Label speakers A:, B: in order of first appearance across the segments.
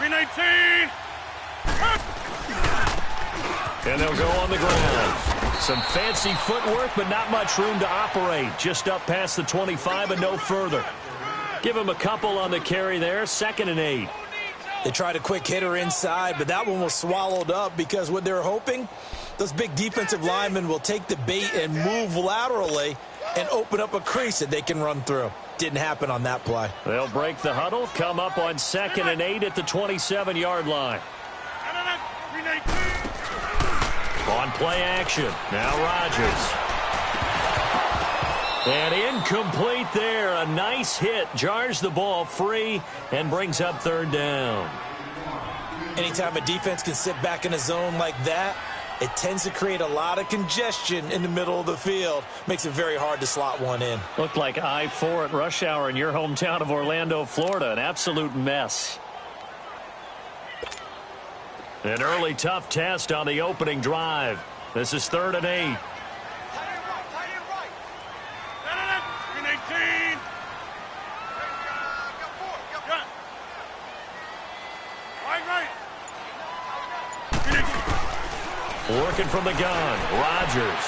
A: 319.
B: And they'll go on the ground. Some fancy footwork, but not much room to operate. Just up past the 25 and no further. Give him a couple on the carry there. 2nd and 8.
C: They tried a quick hitter inside, but that one was swallowed up because what they're hoping, those big defensive linemen will take the bait and move laterally and open up a crease that they can run through. Didn't happen on that play.
B: They'll break the huddle, come up on 2nd and 8 at the 27-yard line. On play action, now Rodgers. And incomplete there. A nice hit. Jars the ball free and brings up 3rd down.
C: Anytime a defense can sit back in a zone like that, it tends to create a lot of congestion in the middle of the field. Makes it very hard to slot one in.
B: Looked like I-4 at rush hour in your hometown of Orlando, Florida. An absolute mess. An early tough test on the opening drive. This is 3rd and 8. Working from the gun, Rodgers.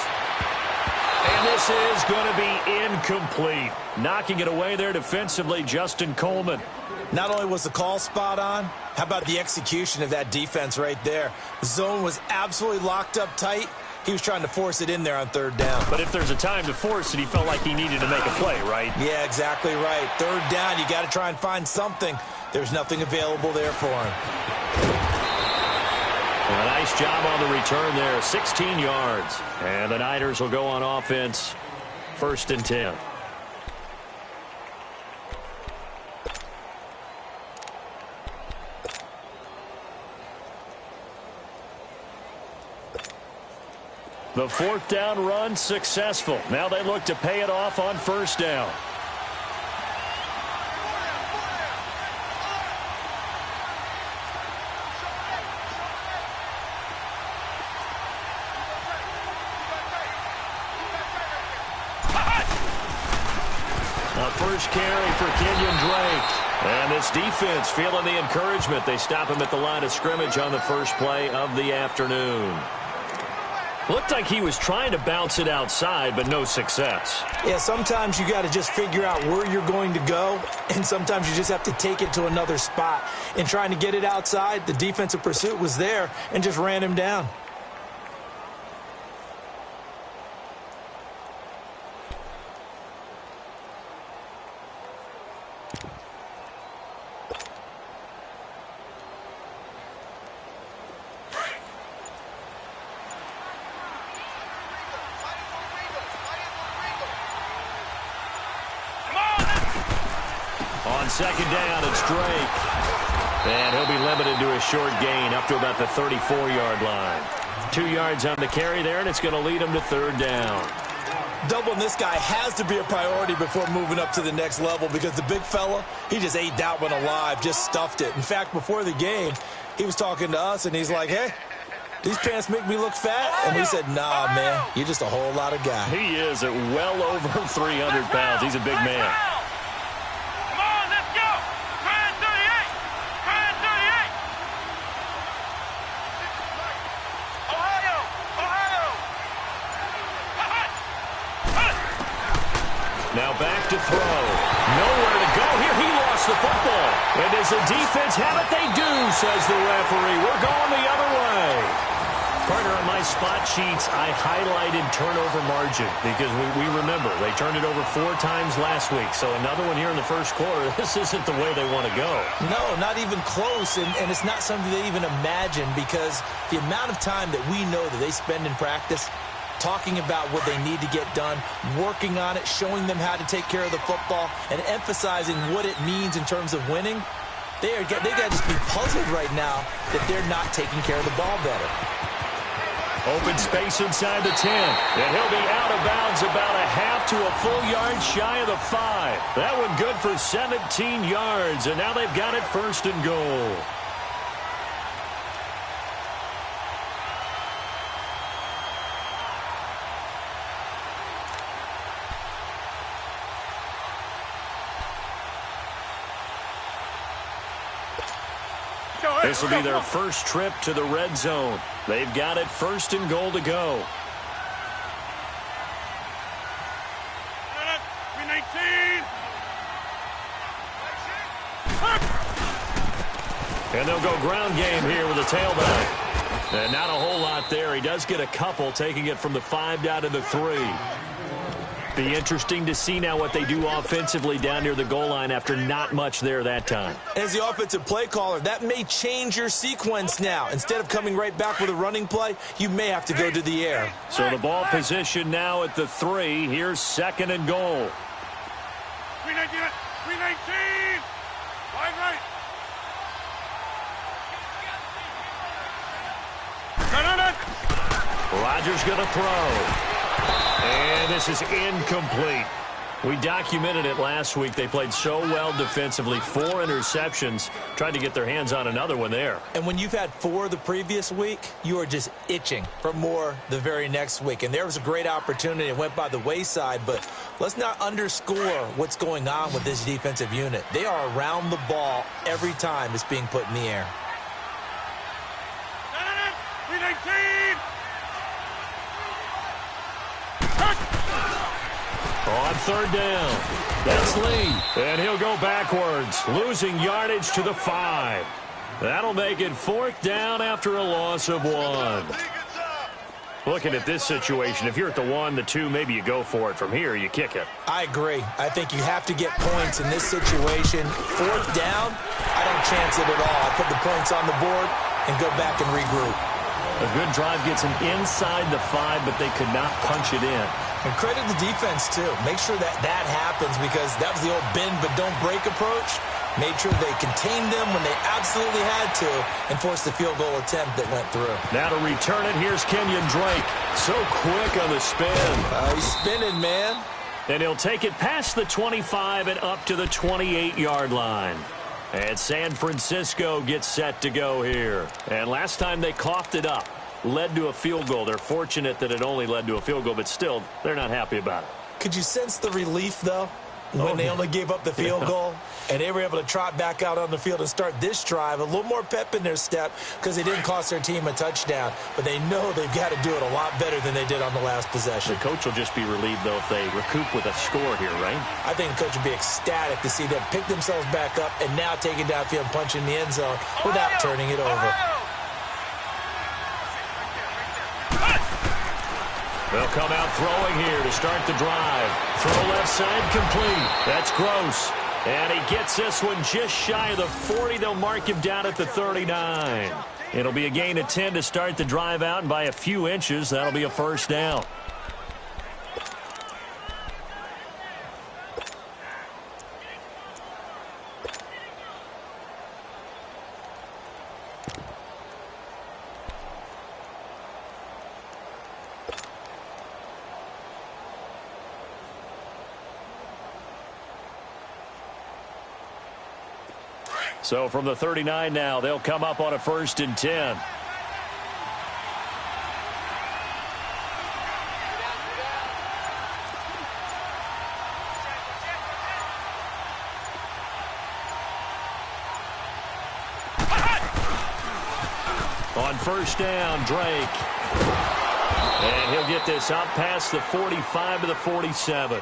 B: And this is going to be incomplete. Knocking it away there defensively, Justin Coleman.
C: Not only was the call spot on, how about the execution of that defense right there? The zone was absolutely locked up tight. He was trying to force it in there on 3rd down.
B: But if there's a time to force it, he felt like he needed to make a play, right?
C: Yeah, exactly right. 3rd down, you got to try and find something. There's nothing available there for him.
B: Well, a nice job on the return there, 16 yards. And the Niners will go on offense, 1st and 10. The 4th down run successful. Now they look to pay it off on 1st down. A first carry for Kenyon Drake. And this defense feeling the encouragement. They stop him at the line of scrimmage on the first play of the afternoon. Looked like he was trying to bounce it outside, but no success.
C: Yeah, sometimes you got to just figure out where you're going to go, and sometimes you just have to take it to another spot. In trying to get it outside, the defensive pursuit was there and just ran him down.
B: On 2nd down, it's Drake. And he'll be limited to a short gain up to about the 34-yard line. 2 yards on the carry there, and it's going to lead him to 3rd down.
C: Doubling this guy has to be a priority before moving up to the next level because the big fella, he just ate that one alive, just stuffed it. In fact, before the game, he was talking to us, and he's like, hey, these pants make me look fat? And we said, nah, man, you're just a whole lot of guy.
B: He is at well over 300 pounds. He's a big man. Now back to throw. Nowhere to go here. He lost the football. And does the defense have it? They do, says the referee. We're going the other way. Partner, on my spot sheets, I highlighted turnover margin because we remember they turned it over 4 times last week. So another one here in the first quarter. This isn't the way they want to go.
C: No, not even close. And it's not something they even imagine because the amount of time that we know that they spend in practice talking about what they need to get done, working on it, showing them how to take care of the football, and emphasizing what it means in terms of winning. They got to just be puzzled right now that they're not taking care of the ball better.
B: Open space inside the 10. And he'll be out of bounds about a half to a full yard shy of the 5. That one good for 17 yards, and now they've got it 1st and goal. This will be their first trip to the red zone. They've got it 1st and goal to go. And they'll go ground game here with a tailback. And not a whole lot there. He does get a couple, taking it from the 5 down to the 3. Be interesting to see now what they do offensively down near the goal line after not much there that time.
C: As the offensive play caller, that may change your sequence now. Instead of coming right back with a running play, you may have to go to the air.
B: So the ball position now at the 3. Here's 2nd and goal.
A: 319. Wide right.
B: Rodgers going to throw. And this is incomplete. We documented it last week. They played so well defensively. 4 interceptions. Tried to get their hands on another one there.
C: And when you've had 4 the previous week, you are just itching for more the very next week. And there was a great opportunity. It went by the wayside. But let's not underscore what's going on with this defensive unit. They are around the ball every time it's being put in the air.
A: 319.
B: On 3rd down. That's Lee. And he'll go backwards, losing yardage to the 5. That'll make it 4th down after a loss of 1. Looking at this situation, if you're at the 1, the 2, maybe you go for it. From here, you kick it.
C: I agree. I think you have to get points in this situation. 4th down, I don't chance it at all. I put the points on the board and go back and regroup.
B: A good drive gets them inside the 5, but they could not punch it in.
C: And credit the defense, too. Make sure that happens because that was the old bend but don't break approach. Made sure they contained them when they absolutely had to and forced the field goal attempt that went through.
B: Now to return it, here's Kenyon Drake. So quick on the spin.
C: He's spinning, man.
B: And he'll take it past the 25 and up to the 28-yard line. And San Francisco gets set to go here. And last time they coughed it up, led to a field goal. They're fortunate that it only led to a field goal, but still, they're not happy about it.
C: Could you sense the relief, though, when they only gave up the field goal? And they were able to trot back out on the field and start this drive. A little more pep in their step because they didn't cost their team a touchdown. But they know they've got to do it a lot better than they did on the last possession.
B: The coach will just be relieved, though, if they recoup with a score here, right?
C: I think the coach would be ecstatic to see them pick themselves back up and now take it downfield and punch in the end zone without turning it over.
B: They'll come out throwing here to start the drive. Throw left side complete. That's Gross. And he gets this one just shy of the 40. They'll mark him down at the 39. It'll be a gain of 10 to start the drive out, and by a few inches, that'll be a 1st down. So from the 39 now, they'll come up on a 1st and 10. On 1st down, Drake. And he'll get this up past the 45 to the 47.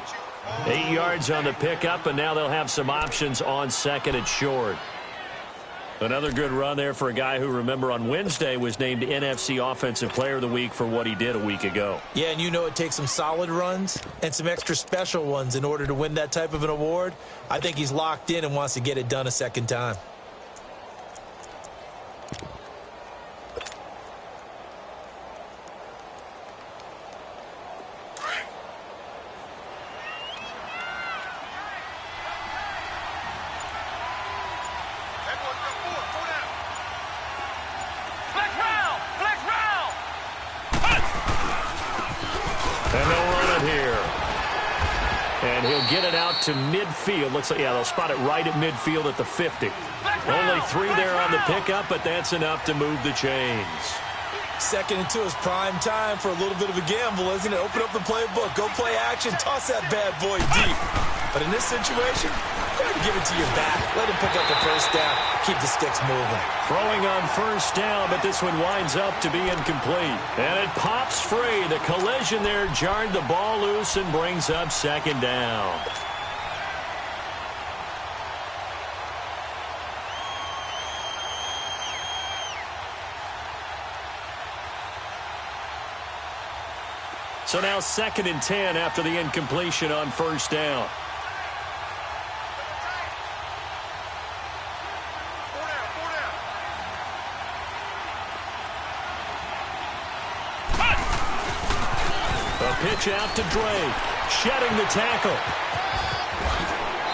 B: 8 yards on the pickup, and now they'll have some options on 2nd and short. Another good run there for a guy who, remember, on Wednesday was named NFC Offensive Player of the Week for what he did a week ago.
C: Yeah, and you know it takes some solid runs and some extra special ones in order to win that type of an award. I think he's locked in and wants to get it done a 2nd time.
B: Get it out to midfield. Looks like, yeah, they'll spot it right at midfield at the 50. Only 3 there on the pickup, but that's enough to move the chains.
C: Second and 2 is prime time for a little bit of a gamble, isn't it? Open up the playbook, go play action, toss that bad boy deep. But in this situation, go ahead and give it to your back. Let him pick up the first down. Keep the sticks moving.
B: Throwing on first down, but this one winds up to be incomplete. And it pops free. The collision there jarred the ball loose and brings up second down. So now 2nd and 10 after the incompletion on first down. A pitch out to Drake, shedding the tackle.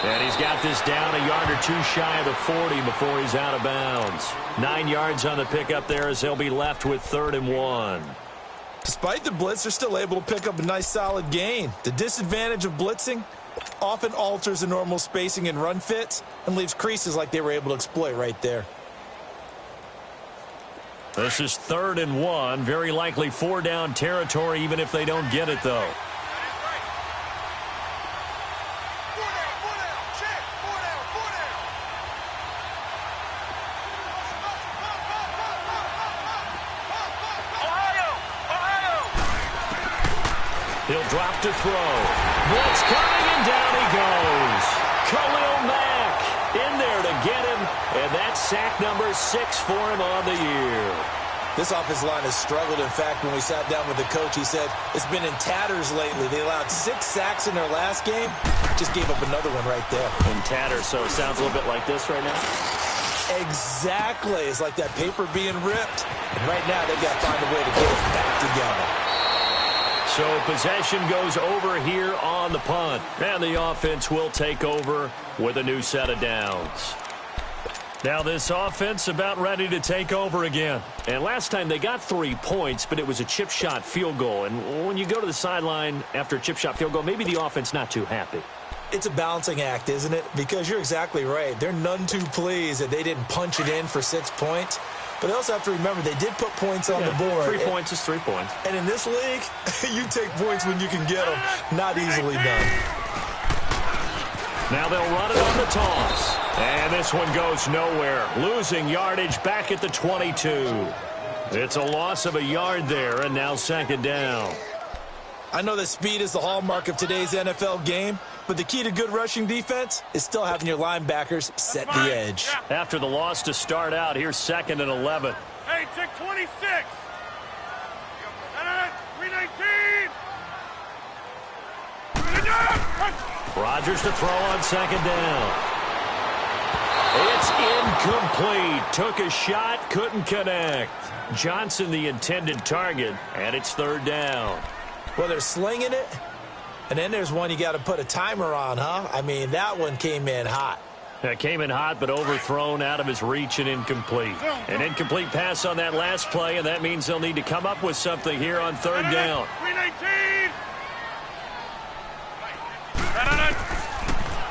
B: And he's got this down a yard or two shy of the 40 before he's out of bounds. 9 yards on the pickup there as he'll be left with 3rd and 1.
C: Despite the blitz, they're still able to pick up a nice solid gain. The disadvantage of blitzing often alters the normal spacing and run fits and leaves creases like they were able to exploit right there.
B: This is 3rd and 1. Very likely 4-down territory even if they don't get it, though. He'll drop to throw. Blitz coming, and down he goes. Khalil Mack in there to get him, and that's sack number 6 for him on the year.
C: This offensive line has struggled. In fact, when we sat down with the coach, he said it's been in tatters lately. They allowed 6 sacks in their last game. Just gave up another one right there.
B: In tatters, so it sounds a little bit like this right now?
C: Exactly. It's like that paper being ripped. And right now, they've got to find a way to get it back together.
B: So possession goes over here on the punt. And the offense will take over with a new set of downs. Now this offense about ready to take over again. And last time they got 3 points, but it was a chip shot field goal. And when you go to the sideline after a chip shot field goal, maybe the offense not too happy.
C: It's a balancing act, isn't it? Because you're exactly right. They're none too pleased that they didn't punch it in for 6 points. But they also have to remember they did put points on the board.
B: 3 points is 3 points.
C: And in this league, you take points when you can get them. Not easily done.
B: Now they'll run it on the toss. And this one goes nowhere. Losing yardage back at the 22. It's a loss of a yard there, and now 2nd down.
C: I know that speed is the hallmark of today's NFL game, but the key to good rushing defense is still having your linebackers set the edge.
B: After the loss to start out, here's 2nd and 11.
A: Hey, check 26. 319.
B: Rodgers to throw on 2nd down. It's incomplete. Took a shot, couldn't connect. Johnson the intended target, and it's 3rd down.
C: Well, they're slinging it, and then there's one you got to put a timer on, huh? I mean, that one came in hot.
B: That came in hot, but overthrown out of his reach and incomplete. An incomplete pass on that last play, and that means they'll need to come up with something here on 3rd down.
A: 319.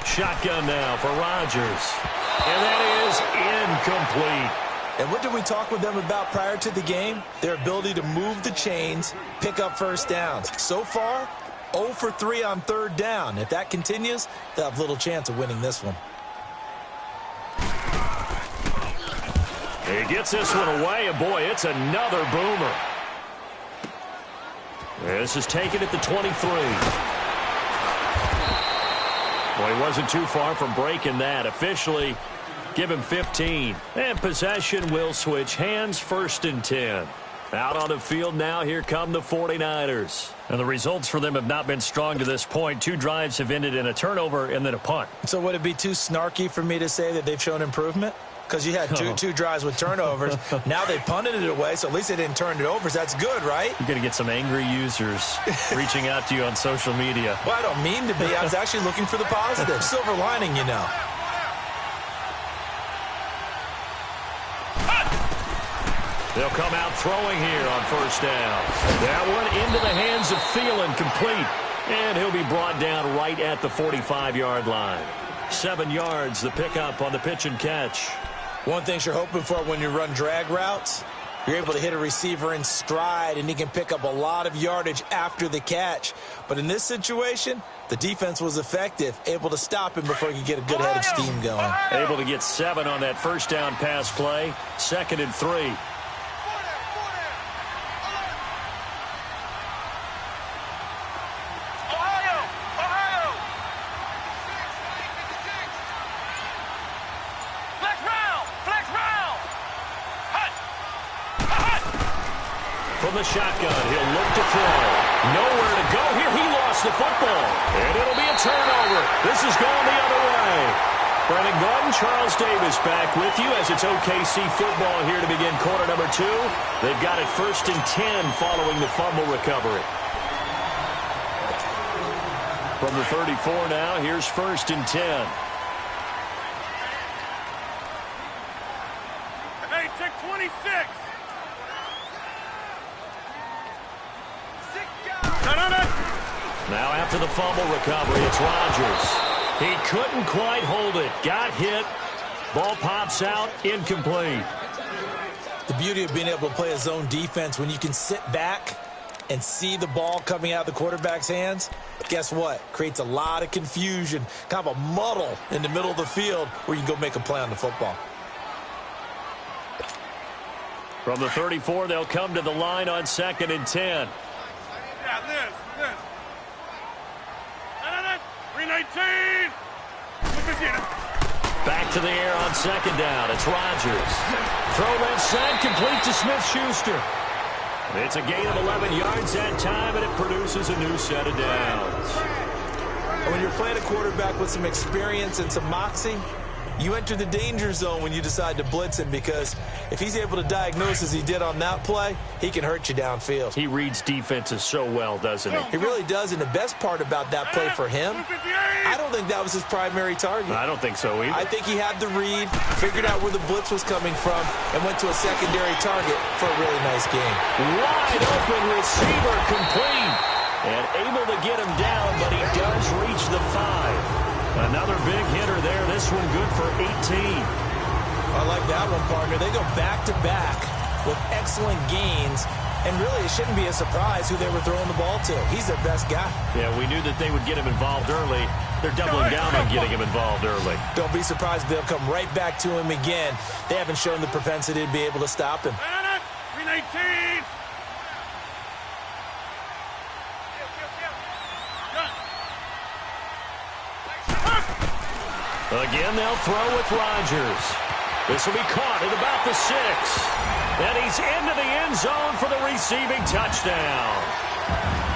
B: Shotgun now for Rodgers. And that is incomplete.
C: And what did we talk with them about prior to the game? Their ability to move the chains, pick up first downs. So far, 0 for 3 on 3rd down. If that continues, they'll have little chance of winning this one.
B: He gets this one away, and boy, it's another boomer. This is taken at the 23. Boy, he wasn't too far from breaking that. Officially, give him 15. And possession will switch hands, 1st and 10. Out on the field now, here come the 49ers. And the results for them have not been strong to this point. 2 drives have ended in a turnover and then a punt.
C: So would it be too snarky for me to say that they've shown improvement? Because you had two drives with turnovers. Now they punted it away, so at least they didn't turn it over. So that's good, right?
B: You're going to get some angry users reaching out to you on social media.
C: Well, I don't mean to be. I was actually looking for the positive. Silver lining, you know.
B: They'll come out throwing here on 1st down. That one into the hands of Thielen, complete. And he'll be brought down right at the 45-yard line. 7 yards, the pickup on the pitch and catch.
C: One thing you're hoping for when you run drag routes, You're able to hit a receiver in stride, and he can pick up a lot of yardage after the catch. But in this situation, the defense was effective, able to stop him before he could get a good head of steam going.
B: Able to get 7 on that first down pass play. 2nd and 3. From the shotgun, he'll look to throw. Nowhere to go here. He lost the football. And it'll be a turnover. This is going the other way. Brandon Gordon, Charles Davis back with you as it's OKC football here to begin quarter number 2. They've got it 1st and 10 following the fumble recovery. From the 34 now, here's 1st and 10.
A: Hey, check 26.
B: Now after the fumble recovery, it's Rodgers. He couldn't quite hold it. Got hit. Ball pops out. Incomplete.
C: The beauty of being able to play a zone defense when you can sit back and see the ball coming out of the quarterback's hands, guess what? Creates a lot of confusion, kind of a muddle in the middle of the field where you can go make a play on the football.
B: From the 34, they'll come to the line on 2nd and 10.
A: Yeah, this. 319.
B: Back to the air on 2nd down. It's Rodgers. Throw left side, complete to Smith-Schuster. It's a gain of 11 yards that time, and it produces a new set of downs.
C: When you're playing a quarterback with some experience and some moxie, you enter the danger zone when you decide to blitz him, because if he's able to diagnose as he did on that play, he can hurt you downfield.
B: He reads defenses so well, doesn't he?
C: He really does, and the best part about that play for him, I don't think that was his primary target.
B: I don't think so either.
C: I think he had the read, figured out where the blitz was coming from, and went to a secondary target for a really nice game.
B: Wide open receiver, complete. And able to get him down, but he does reach the 5. Another big hitter there. This one good for 18.
C: I like that one, partner. They go back-to-back with excellent gains, and really it shouldn't be a surprise who they were throwing the ball to. He's their best guy.
B: Yeah, we knew that they would get him involved early. They're doubling down on getting him involved early.
C: Don't be surprised if they'll come right back to him again. They haven't shown the propensity to be able to stop him.
A: 319.
B: Again, they'll throw with Rodgers. This will be caught at about the 6. And he's into the end zone for the receiving touchdown.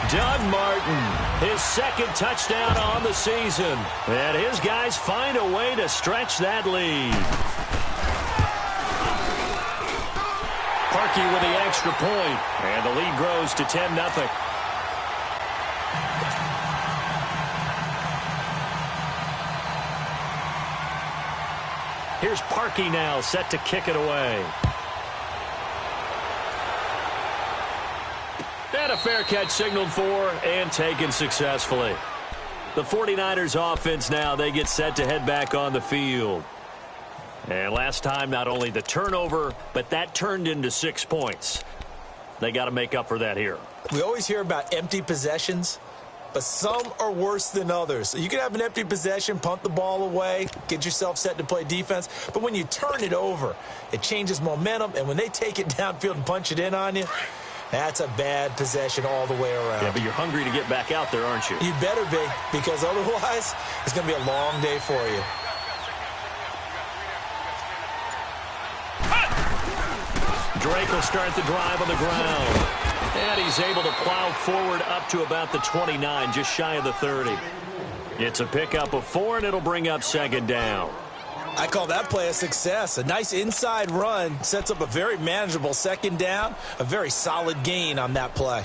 B: Doug Martin, his 2nd touchdown on the season. And his guys find a way to stretch that lead. Parkey with the extra point. And the lead grows to 10-0. Here's Parkey now, set to kick it away. And a fair catch signaled for and taken successfully. The 49ers offense now, they get set to head back on the field. And last time, not only the turnover, but that turned into 6 points. They got to make up for that here.
C: We always hear about empty possessions, but some are worse than others. You can have an empty possession, punt the ball away, get yourself set to play defense. But when you turn it over, it changes momentum. And when they take it downfield and punch it in on you, that's a bad possession all the way around.
B: Yeah, but you're hungry to get back out there, aren't you?
C: You better be, because otherwise it's going to be a long day for you.
B: Drake will start the drive on the ground. And he's able to plow forward up to about the 29, just shy of the 30. It's a pickup of 4, and it'll bring up 2nd down.
C: I call that play a success. A nice inside run sets up a very manageable 2nd down, a very solid gain on that play.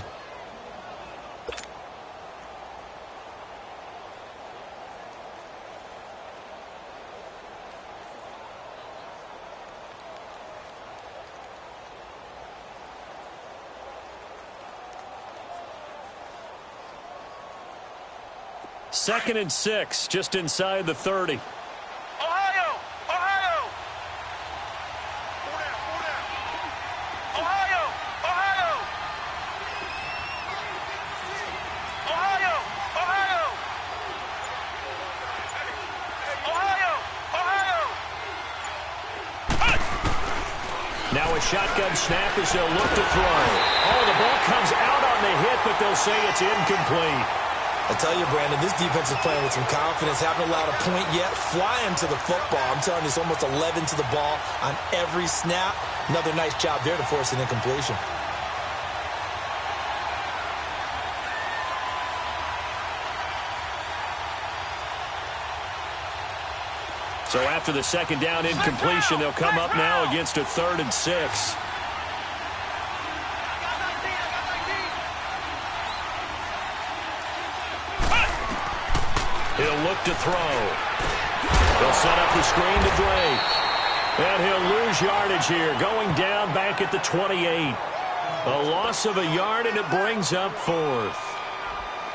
B: Second and 6, just inside the 30.
A: Ohio! Ohio!
B: shotgun snap as they'll look to throw. Oh, the ball comes out on the hit, but they'll say it's incomplete.
C: I tell you, Brandon, this defense is playing with some confidence. Haven't allowed a point yet. Flying to the football. I'm telling you, it's almost 11 to the ball on every snap. Another nice job there to force an incompletion.
B: So after the second down incompletion, they'll come up now against a 3rd and 6. He'll look to throw. They'll set up the screen to Drake. And he'll lose yardage here, going down back at the 28. A loss of a yard, and it brings up 4th.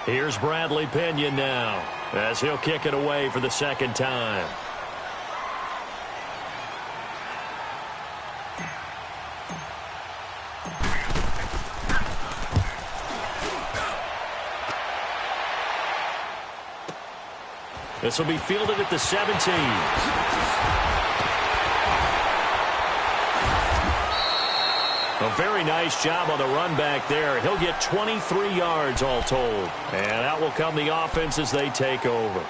B: Here's Bradley Pinion now, as he'll kick it away for the second time. This will be fielded at the 17. A very nice job on the run back there. He'll get 23 yards all told. And out will come the offense as they take over.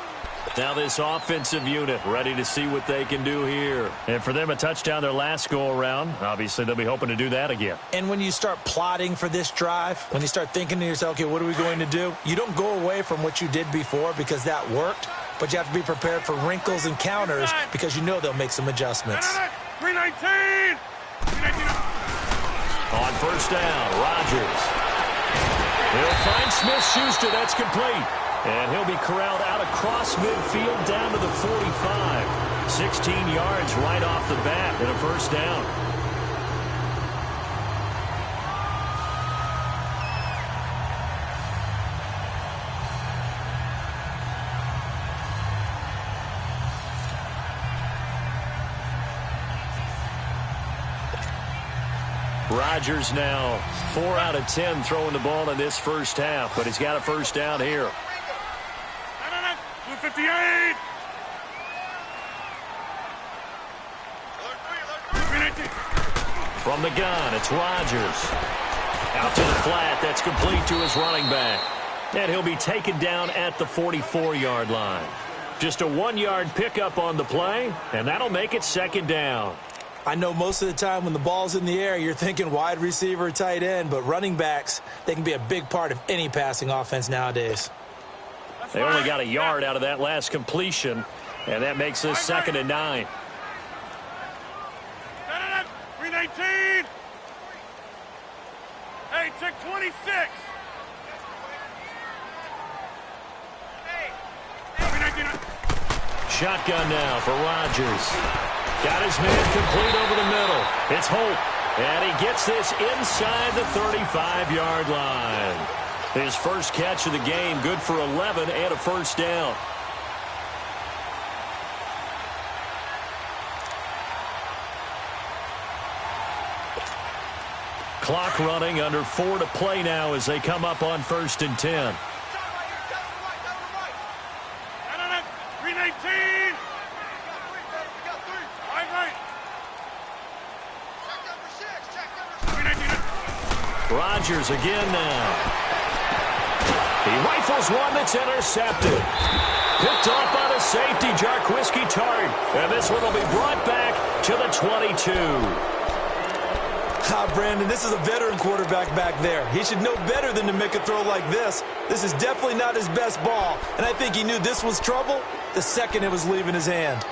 B: Now this offensive unit ready to see what they can do here. And for them, a touchdown their last go-around. Obviously, they'll be hoping to do that again.
C: And when you start plotting for this drive, when you start thinking to yourself, okay, what are we going to do? You don't go away from what you did before because that worked. But you have to be prepared for wrinkles and counters because you know they'll make some adjustments.
A: 319!
B: On first down, Rodgers. He'll find Smith-Schuster. That's complete. And he'll be corralled out across midfield down to the 45. 16 yards right off the bat and a first down. Rodgers now 4 out of 10 throwing the ball in this first half, but he's got a first down here.
A: 258!
B: From the gun, it's Rodgers. Out to the flat, that's complete to his running back. And he'll be taken down at the 44-yard line. Just a 1-yard pickup on the play, and that'll make it second down.
C: I know most of the time when the ball's in the air, you're thinking wide receiver, tight end, but running backs, they can be a big part of any passing offense nowadays.
B: They only got a yard out of that last completion, and that makes this 2nd and 9.
A: 319! Hey, check 26!
B: Shotgun now for Rodgers. Got his man complete over the middle. It's Holt, and he gets this inside the 35-yard line. His first catch of the game, good for 11 and a first down. Clock running, under 4 to play now as they come up on 1st and 10.
A: 319!
B: Rodgers again now. He rifles one that's intercepted. Picked off by the safety, Jarquiski Tart. And this one will be brought back to the 22.
C: Brandon, this is a veteran quarterback back there. He should know better than to make a throw like this. This is definitely not his best ball. And I think he knew this was trouble the second it was leaving his hand.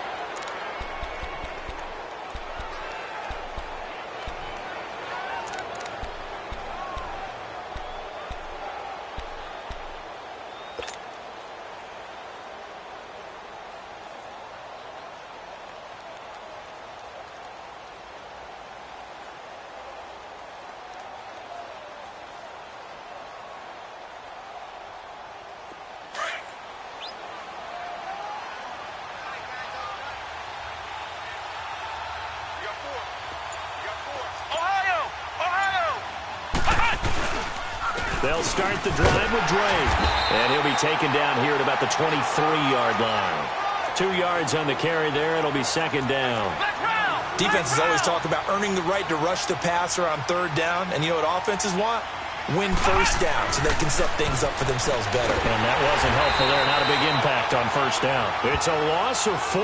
B: They'll start the drive with Drake. And he'll be taken down here at about the 23-yard line. 2 yards on the carry there. It'll be second down.
C: Defenses always talk about earning the right to rush the passer on third down. And you know what offenses want? Win first down so they can set things up for themselves better.
B: And that wasn't helpful there. Not a big impact on first down. It's a loss of 4.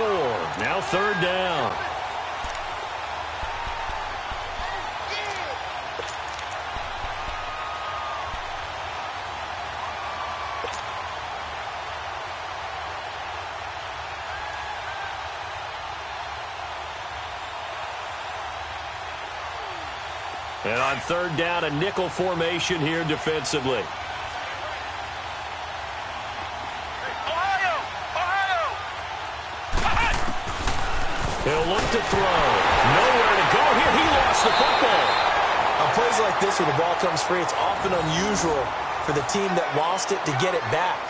B: Now third down. And on third down, a nickel formation here defensively. He'll look to throw. Nowhere to go here. He lost the football.
C: On plays like this where the ball comes free, it's often unusual for the team that lost it to get it back.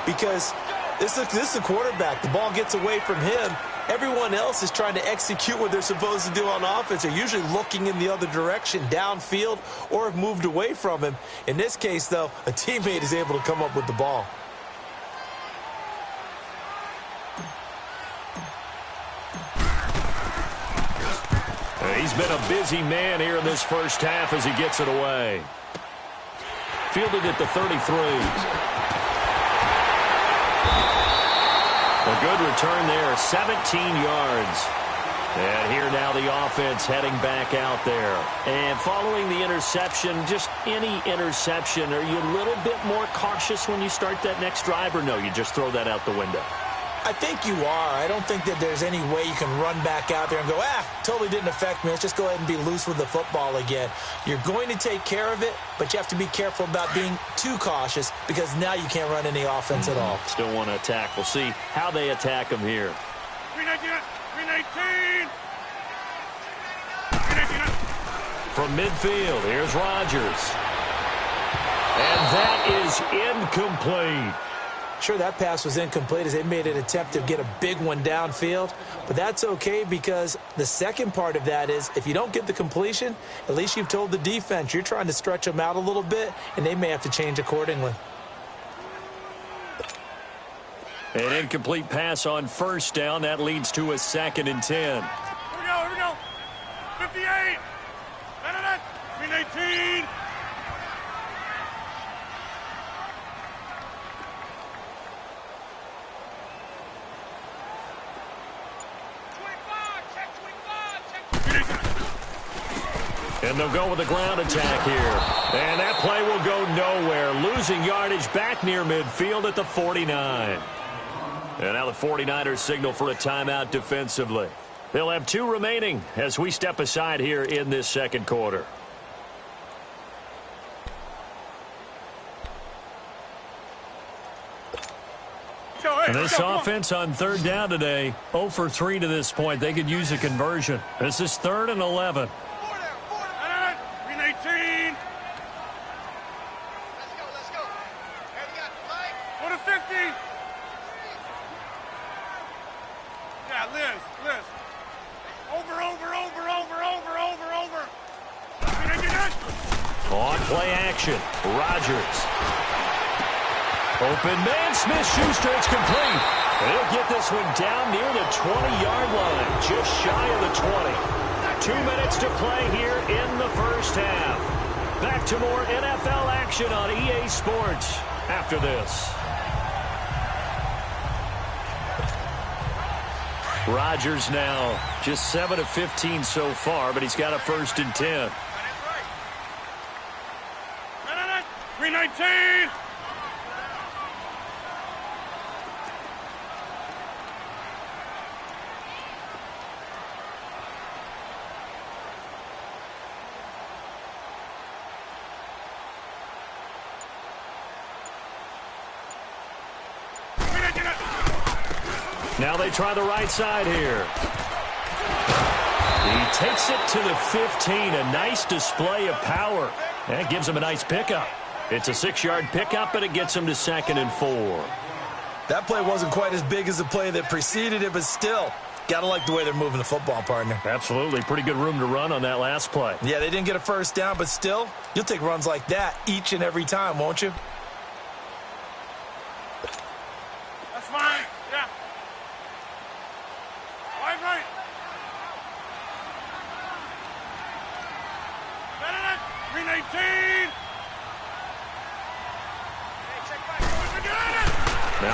C: Because this is a quarterback. The ball gets away from him. Everyone else is trying to execute what they're supposed to do on offense. They're usually looking in the other direction, downfield, or have moved away from him. In this case, though, a teammate is able to come up with the ball.
B: He's been a busy man here in this first half as he gets it away. Fielded at the 33. A good return there, 17 yards. And here now the offense heading back out there. And following the interception, just any interception, are you a little bit more cautious when you start that next drive, or no, you just throw that out the window?
C: I think you are. I don't think that there's any way you can run back out there and go, totally didn't affect me. Let's just go ahead and be loose with the football again. You're going to take care of it, but you have to be careful about being too cautious because now you can't run any offense at all.
B: Still want to attack. We'll see how they attack him here.
A: 319.
B: From midfield, here's Rodgers. And that is incomplete.
C: Sure, that pass was incomplete as they made an attempt to get a big one downfield, but that's okay because the second part of that is if you don't get the completion, at least you've told the defense you're trying to stretch them out a little bit, and they may have to change accordingly.
B: An incomplete pass on first down. That leads to a 2nd and 10.
A: Here we go. 58. 319.
B: And they'll go with the ground attack here. And that play will go nowhere. Losing yardage back near midfield at the 49. And now the 49ers signal for a timeout defensively. They'll have 2 remaining as we step aside here in this second quarter. And this offense on third down today, 0 for 3 to this point. They could use a conversion. This is 3rd and 11.
A: 319. Let's go. Go to 50. Yeah, Liz. Over.
B: On play action, Rodgers. Open man, Smith-Schuster, it's complete. And he'll get this one down near the 20-yard line, just shy of the 20. 2 minutes to play here in the first half. Back to more NFL action on EA Sports after this. Rodgers now just 7 of 15 so far, but he's got a 1st and 10.
A: 319.
B: Now they try the right side here. He takes it to the 15. A nice display of power. That gives him a nice pickup. It's a 6-yard pickup, but it gets him to 2nd and 4.
C: That play wasn't quite as big as the play that preceded it, but still, got to like the way they're moving the football, partner.
B: Absolutely. Pretty good room to run on that last play.
C: Yeah, they didn't get a first down, but still, you'll take runs like that each and every time, won't you?
A: That's fine. Yeah. Right.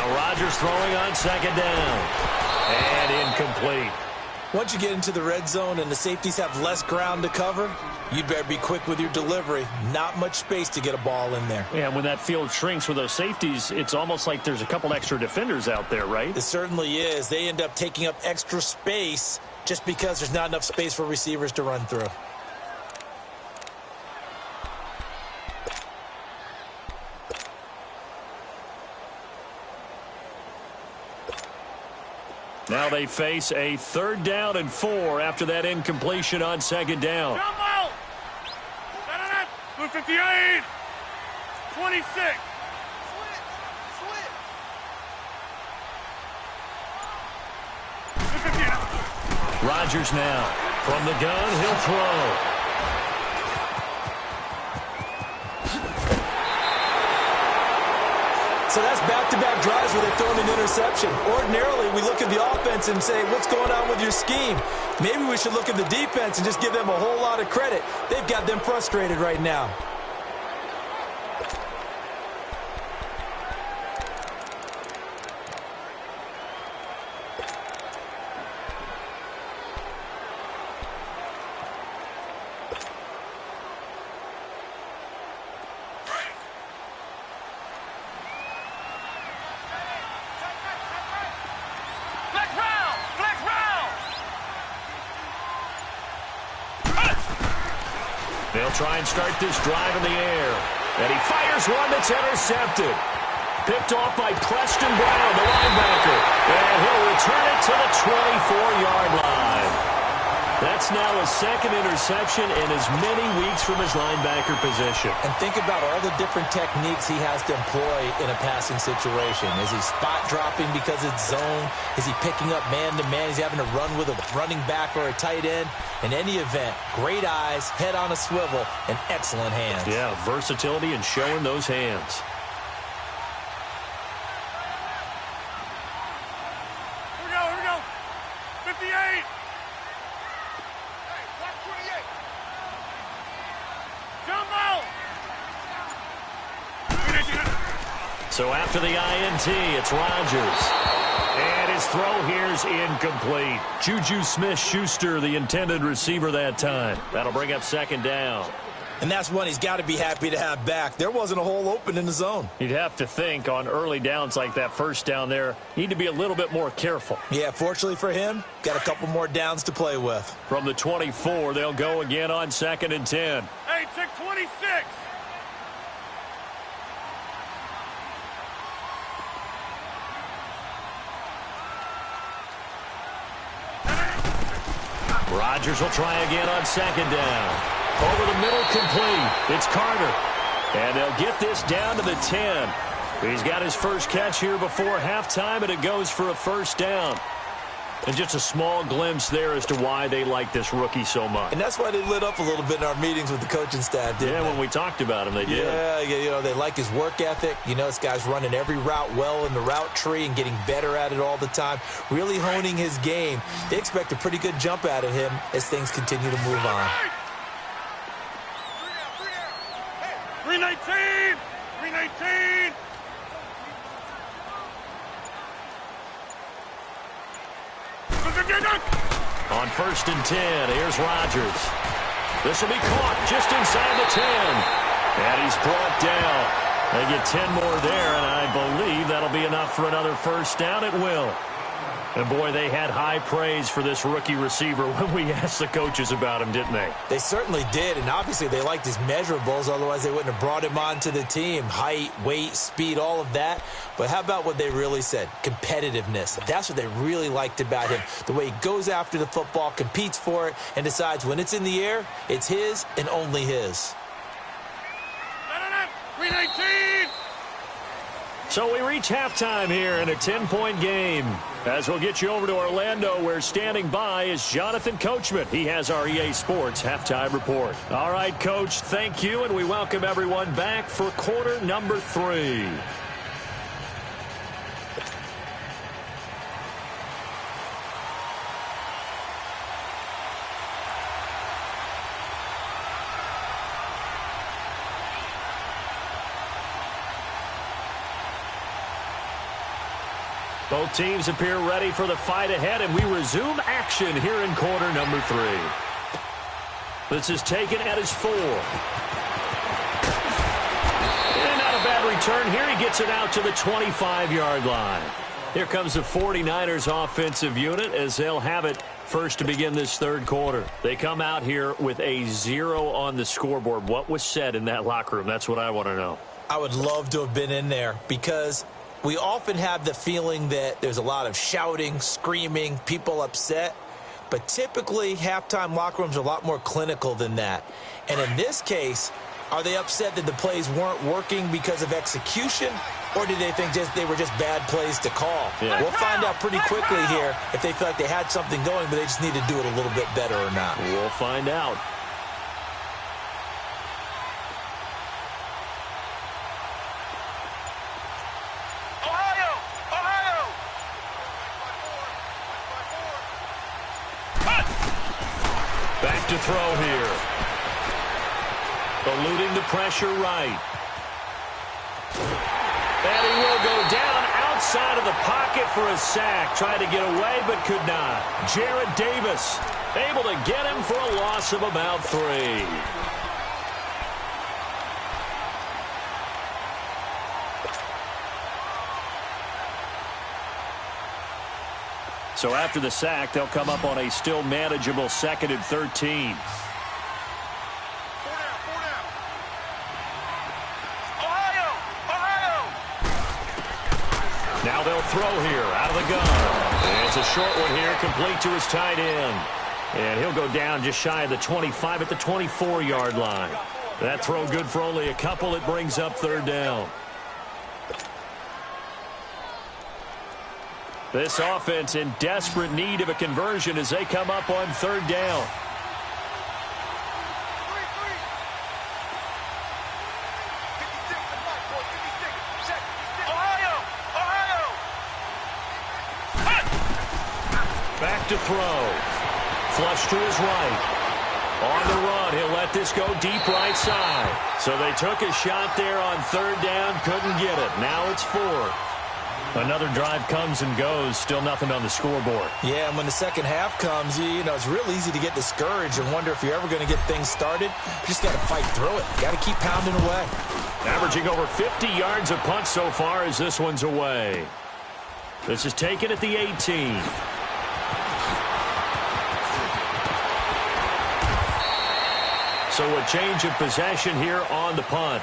B: Now Rodgers throwing on second down. And incomplete.
C: Once you get into the red zone and the safeties have less ground to cover, you'd better be quick with your delivery. Not much space to get a ball in there.
B: Yeah, when that field shrinks with those safeties, it's almost like there's a couple extra defenders out there, right?
C: It certainly is. They end up taking up extra space just because there's not enough space for receivers to run through.
B: Now they face a 3rd down and 4 after that incompletion on second down.
A: Jumbo! 58! 26!
B: Rodgers now. From the gun, he'll throw.
C: So that's back-to-back drives where they've thrown an interception. Ordinarily, we look at the offense and say, what's going on with your scheme? Maybe we should look at the defense and just give them a whole lot of credit. They've got them frustrated right now.
B: They'll try and start this drive in the air. And he fires one that's intercepted. Picked off by Preston Brown, the linebacker. And he'll return it to the 24-yard line. That's now his 2nd interception in as many weeks from his linebacker position.
C: And think about all the different techniques he has to employ in a passing situation. Is he spot dropping because it's zone? Is he picking up man-to-man? Is he having to run with a running back or a tight end? In any event, great eyes, head on a swivel, and excellent hands.
B: Yeah, versatility and showing those hands.
A: Here we go. 58!
B: So after the INT, it's Rodgers. And his throw here's incomplete. Juju Smith-Schuster, the intended receiver that time. That'll bring up 2nd down.
C: And that's one he's got to be happy to have back. There wasn't a hole open in the zone.
B: You'd have to think on early downs like that 1st down there, need to be a little bit more careful.
C: Yeah, fortunately for him, got a couple more downs to play with.
B: From the 24, they'll go again on 2nd and 10.
A: Hey, check 26!
B: Rodgers will try again on 2nd down. Over the middle, complete. It's Carter. And they'll get this down to the 10. He's got his first catch here before halftime, and it goes for a 1st down. And just a small glimpse there as to why they like this rookie so much.
C: And that's why they lit up a little bit in our meetings with the coaching staff, didn't they?
B: When we talked about him, they did.
C: Yeah, they like his work ethic. You know, this guy's running every route well in the route tree and getting better at it all the time, really honing his game. They expect a pretty good jump out of him as things continue to move on.
A: 319! 319!
B: On 1st and 10, here's Rodgers. This will be caught just inside the 10. And he's brought down. They get 10 more there, and I believe that'll be enough for another 1st down. It will. And, boy, they had high praise for this rookie receiver when we asked the coaches about him, didn't they?
C: They certainly did, and obviously they liked his measurables. Otherwise, they wouldn't have brought him onto the team. Height, weight, speed, all of that. But how about what they really said? Competitiveness. That's what they really liked about him. The way he goes after the football, competes for it, and decides when it's in the air, it's his and only his.
A: 319!
B: So we reach halftime here in a 10-point game. As we'll get you over to Orlando, where standing by is Jonathan Coachman. He has our EA Sports halftime report. All right, Coach, thank you, and we welcome everyone back for quarter number 3. Both teams appear ready for the fight ahead, and we resume action here in quarter number 3. This is taken at his 4. And not a bad return here. He gets it out to the 25-yard line. Here comes the 49ers offensive unit as they'll have it first to begin this third quarter. They come out here with a 0 on the scoreboard. What was said in that locker room? That's what I want to know.
C: I would love to have been in there because we often have the feeling that there's a lot of shouting, screaming, people upset. But typically, halftime locker rooms are a lot more clinical than that. And in this case, are they upset that the plays weren't working because of execution? Or did they think they were just bad plays to call?
B: Yeah.
C: We'll find out pretty quickly here if they feel like they had something going, but they just need to do it a little bit better or not.
B: We'll find out. Back to throw here. Eluding the pressure right. And he will go down outside of the pocket for a sack. Tried to get away, but could not. Jarrad Davis able to get him for a loss of about 3. So after the sack, they'll come up on a still manageable 2nd and 13. Now they'll throw here out of the gun. And it's a short one here, complete to his tight end. And he'll go down just shy of the 25 at the 24-yard line. That throw good for only a couple. It brings up 3rd down. This offense in desperate need of a conversion as they come up on 3rd down. Back to throw. Flush to his right. On the run, he'll let this go deep right side. So they took a shot there on 3rd down, couldn't get it. Now it's 4th. Another drive comes and goes, still nothing on the scoreboard.
C: Yeah, and when the second half comes, you know, it's real easy to get discouraged and wonder if you're ever going to get things started. You just got to fight through it. Got to keep pounding away.
B: Averaging over 50 yards a punt so far as this one's away. This is taken at the 18. So a change of possession here on the punt.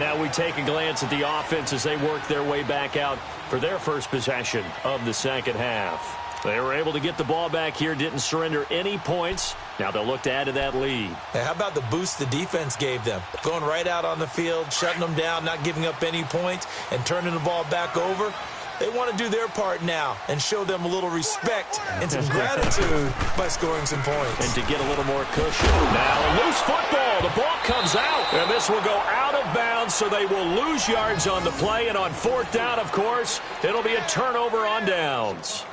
B: Now we take a glance at the offense as they work their way back out for their first possession of the second half. They were able to get the ball back here, didn't surrender any points. Now they'll look to add to that lead.
C: Hey, how about the boost the defense gave them? Going right out on the field, shutting them down, not giving up any points, and turning the ball back over. They want to do their part now and show them a little respect and some gratitude by scoring some points.
B: And to get a little more cushion. Now a loose football. The ball comes out. And this will go out of bounds, so they will lose yards on the play. And on 4th down, of course, it'll be a turnover on downs.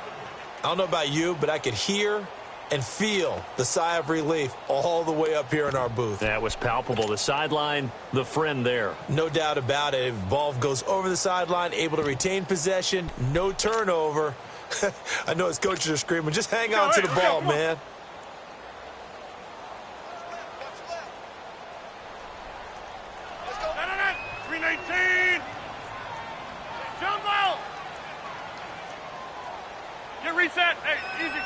C: I don't know about you, but I could hear and feel the sigh of relief all the way up here in our booth.
B: That was palpable. The sideline, the friend there.
C: No doubt about it. If the ball goes over the sideline, able to retain possession, no turnover. I know his coaches are screaming, just hang on to the ball, man.
A: Let's go. 319. Jump out. Get reset. Hey, easy.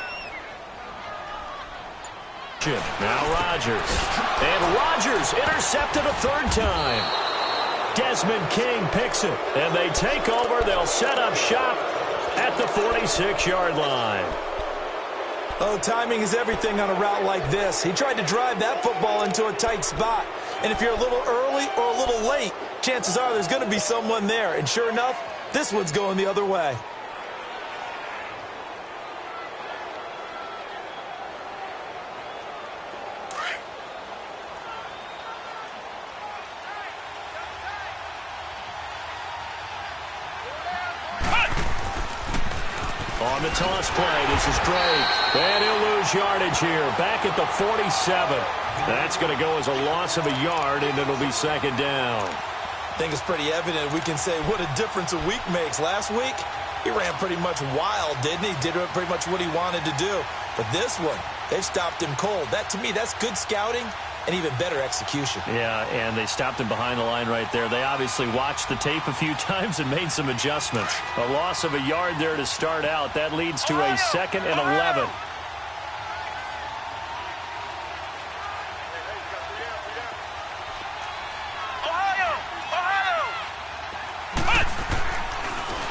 B: Now Rodgers. And Rodgers intercepted a 3rd time. Desmond King picks it. And they take over. They'll set up shop at the 46-yard line.
C: Oh, timing is everything on a route like this. He tried to drive that football into a tight spot. And if you're a little early or a little late, chances are there's going to be someone there. And sure enough, this one's going the other way.
B: On the toss play, this is Drake. And he'll lose yardage here. Back at the 47. That's going to go as a loss of a yard, and it'll be 2nd down.
C: I think it's pretty evident we can say what a difference a week makes. Last week, He ran pretty much wild, didn't he? Did pretty much what he wanted to do. But this one, they've stopped him cold. That, to me, that's good scouting and even better execution.
B: Yeah, and they stopped him behind the line right there. They obviously watched the tape a few times and made some adjustments. A loss of a yard there to start out. That leads to a 2nd and 11.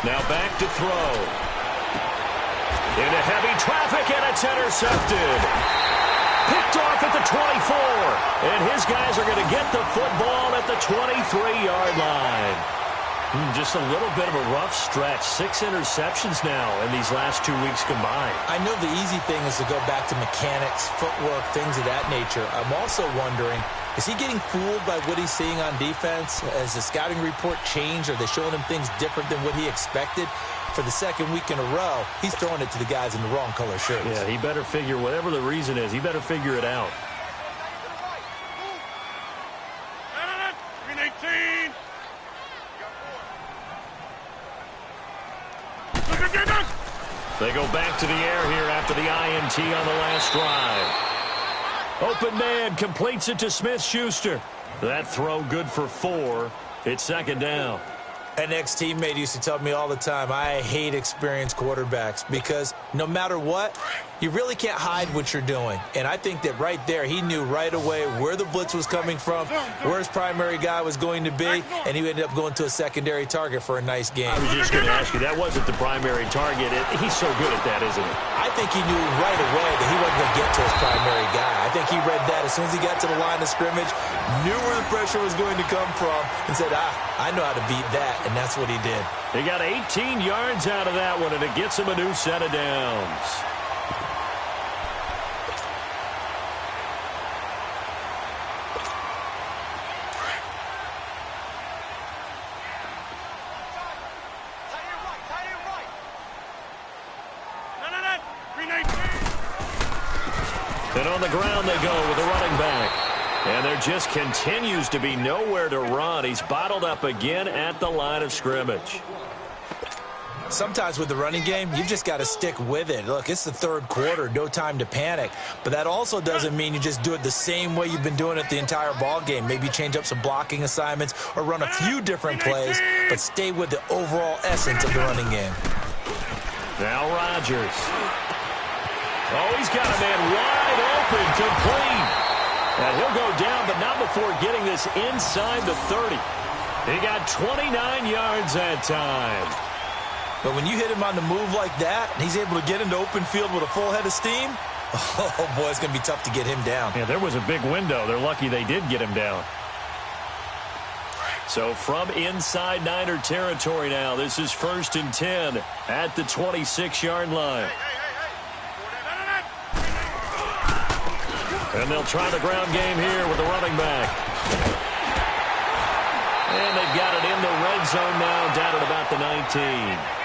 B: Now back to throw. Into heavy traffic, and it's intercepted. Picked off at the 24. And his guys are going to get the football at the 23-yard line. Just a little bit of a rough stretch. 6 interceptions now in these last 2 weeks combined.
C: I know the easy thing is to go back to mechanics, footwork, things of that nature. I'm also wondering, is he getting fooled by what he's seeing on defense? Has the scouting report changed? Are they showing him things different than what he expected? For the 2nd week in a row, he's throwing it to the guys in the wrong color shirts.
B: Yeah, he better figure, whatever the reason is, he better figure it out.
A: Green 18.
B: They go back to the air here after the INT on the last drive. Open man completes it to Smith-Schuster. That throw good for 4. It's 2nd down.
C: An ex-teammate used to tell me all the time, I hate experienced quarterbacks because no matter what, you really can't hide what you're doing. And I think that right there, he knew right away where the blitz was coming from, where his primary guy was going to be, and he ended up going to a secondary target for a nice game.
B: I was just going to ask you, that wasn't the primary target. He's so good at that, isn't he?
C: I think he knew right away that he wasn't going to get to his primary guy. I think he read that as soon as he got to the line of scrimmage, knew where the pressure was going to come from, and said, I know how to beat that, and that's what he did.
B: He got 18 yards out of that one, and it gets him a new set of downs. And on the ground they go with the running back. And there just continues to be nowhere to run. He's bottled up again at the line of scrimmage.
C: Sometimes with the running game, you've just got to stick with it. Look, it's the 3rd quarter, no time to panic. But that also doesn't mean you just do it the same way you've been doing it the entire ball game. Maybe change up some blocking assignments or run a few different plays, but stay with the overall essence of the running game.
B: Now Rodgers. Oh, he's got a man wide open, complete. And he'll go down, but not before getting this inside the 30. He got 29 yards that time.
C: But when you hit him on the move like that, and he's able to get into open field with a full head of steam, oh, boy, it's going to be tough to get him down.
B: Yeah, there was a big window. They're lucky they did get him down. So from inside Niner territory now, this is 1st and 10 at the 26-yard line. And they'll try the ground game here with the running back. And they've got it in the red zone now, down at about the 19.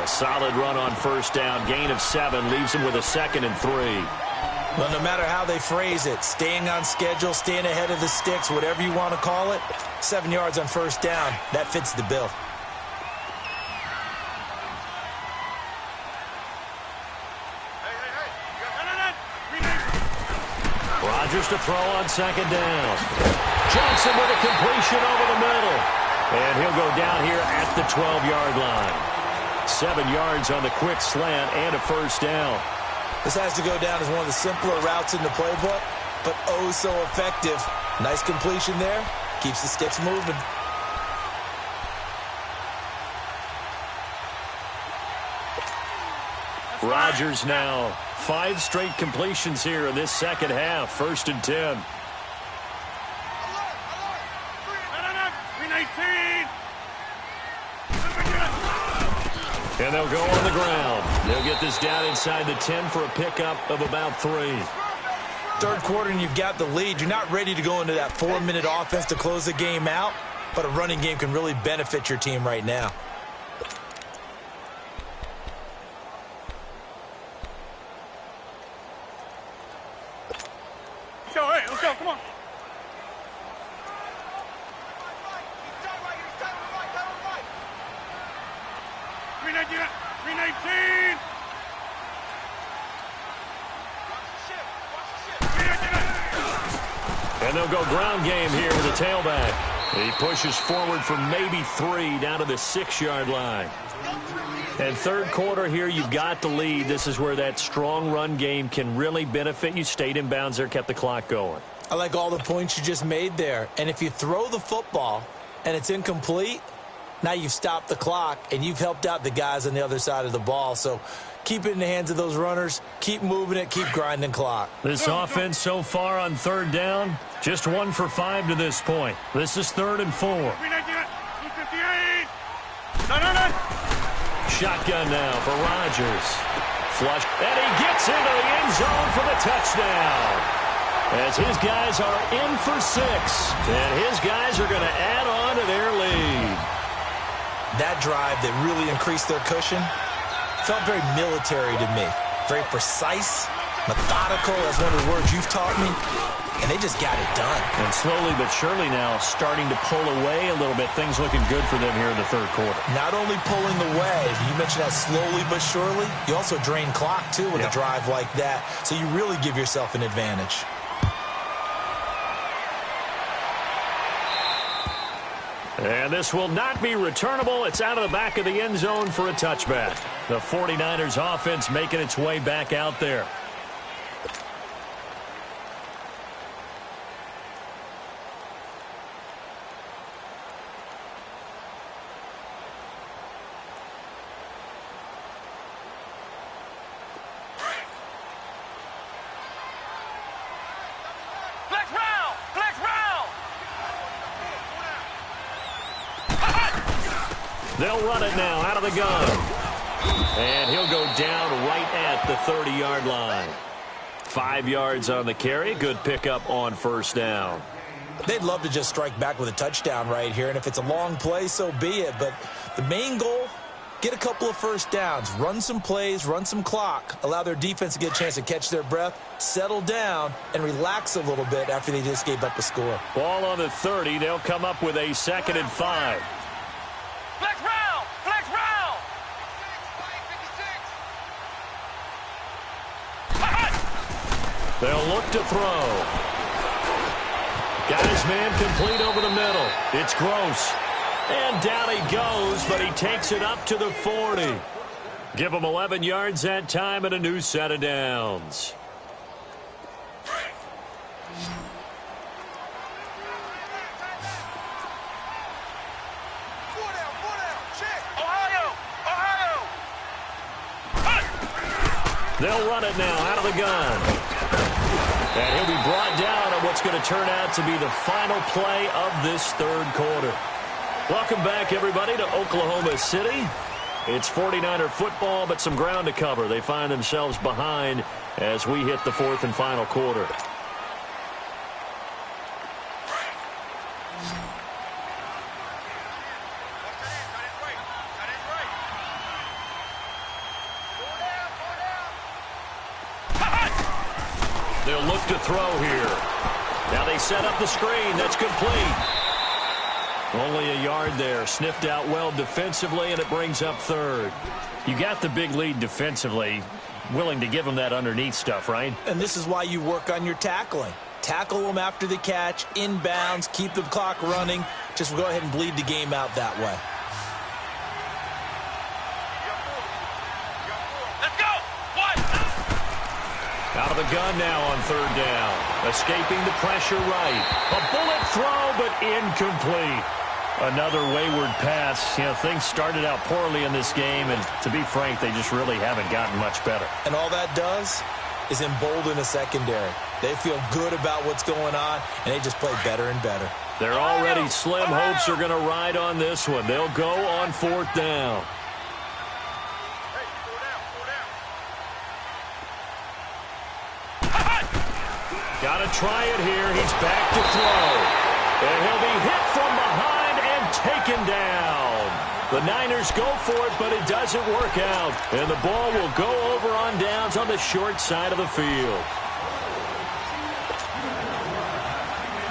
B: A solid run on 1st down. Gain of 7 leaves them with a 2nd and 3.
C: Well, no matter how they phrase it, staying on schedule, staying ahead of the sticks, whatever you want to call it, 7 yards on 1st down, that fits the bill.
B: Rodgers to throw on 2nd down. Johnson with a completion over the middle. And he'll go down here at the 12-yard line. 7 yards on the quick slant and a 1st down.
C: This has to go down as one of the simpler routes in the playbook, but oh so effective. Nice completion there. Keeps the sticks moving.
B: Rodgers now. 5 straight completions here in this 2nd half. 1st and 10. And they'll go on the ground. They'll get this down inside the 10 for a pickup of about 3.
C: 3rd quarter and you've got the lead. You're not ready to go into that 4-minute offense to close the game out, but a running game can really benefit your team right now.
A: Let's go, come on. Green 19.
B: And they'll go ground game here with the tailback. He pushes forward for maybe 3 down to the 6-yard line. And third quarter here, you've got the lead. This is where that strong run game can really benefit you. Stayed in bounds there, kept the clock going.
C: I like all the points you just made there. And if you throw the football and it's incomplete, now you've stopped the clock and you've helped out the guys on the other side of the ball. So keep it in the hands of those runners. Keep moving it. Keep grinding clock.
B: This offense so far on third down, just 1 for 5 to this point. This is 3rd and 4. Shotgun now for Rodgers. Flush. And he gets into the end zone for the touchdown. As his guys are in for 6. And his guys are going to add on to their lead.
C: That drive that really increased their cushion felt very military to me. Very precise, methodical, as one of the words you've taught me. And they just got it done.
B: And slowly but surely now starting to pull away a little bit. Things looking good for them here in the third quarter.
C: Not only pulling away, you mentioned that slowly but surely, you also drain clock, too, with a drive like that. So you really give yourself an advantage.
B: And this will not be returnable. It's out of the back of the end zone for a touchback. The 49ers offense making its way back out there. They'll run it now out of the gun. And he'll go down right at the 30-yard line. 5 yards on the carry. Good pickup on first down.
C: They'd love to just strike back with a touchdown right here. And if it's a long play, so be it. But the main goal, get a couple of first downs. Run some plays, run some clock. Allow their defense to get a chance to catch their breath, settle down, and relax a little bit after they just gave up a score.
B: Ball on the 30. They'll come up with a 2nd and 5.
A: Flex round! Flex round!
B: They'll look to throw. Got his man complete over the middle. It's Gross. And down he goes, but he takes it up to the 40. Give him 11 yards that time and a new set of downs. They'll run it now out of the gun. And he'll be brought down at what's going to turn out to be the final play of this third quarter. Welcome back, everybody, to Oklahoma City. It's 49er football, but some ground to cover. They find themselves behind as we hit the 4th and final quarter. They'll look to throw here. Now they set up the screen. That's complete. Only a yard there. Sniffed out well defensively, and it brings up 3rd. You got the big lead defensively. Willing to give them that underneath stuff, right?
C: And this is why you work on your tackling. Tackle them after the catch, inbounds, keep the clock running. Just go ahead and bleed the game out that way.
B: Out of the gun now on 3rd down. Escaping the pressure right. A bullet throw, but incomplete. Another wayward pass. You know, things started out poorly in this game, and to be frank, they just really haven't gotten much better.
C: And all that does is embolden a secondary. They feel good about what's going on, and they just play better and better.
B: Their already slim hopes are going to ride on this one. They'll go on 4th down. Got to try it here. He's back to throw. And he'll be hit from behind and taken down. The Niners go for it, but it doesn't work out. And the ball will go over on downs on the short side of the field.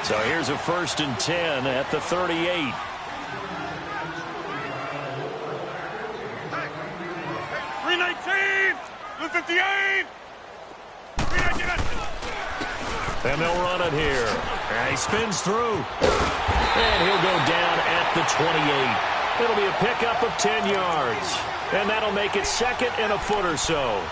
B: So here's a 1st and 10 at the 38.
A: #319, #58.
B: And they'll run it here. And he spins through. And he'll go down at the 28. It'll be a pickup of 10 yards. And that'll make it second and a foot or so.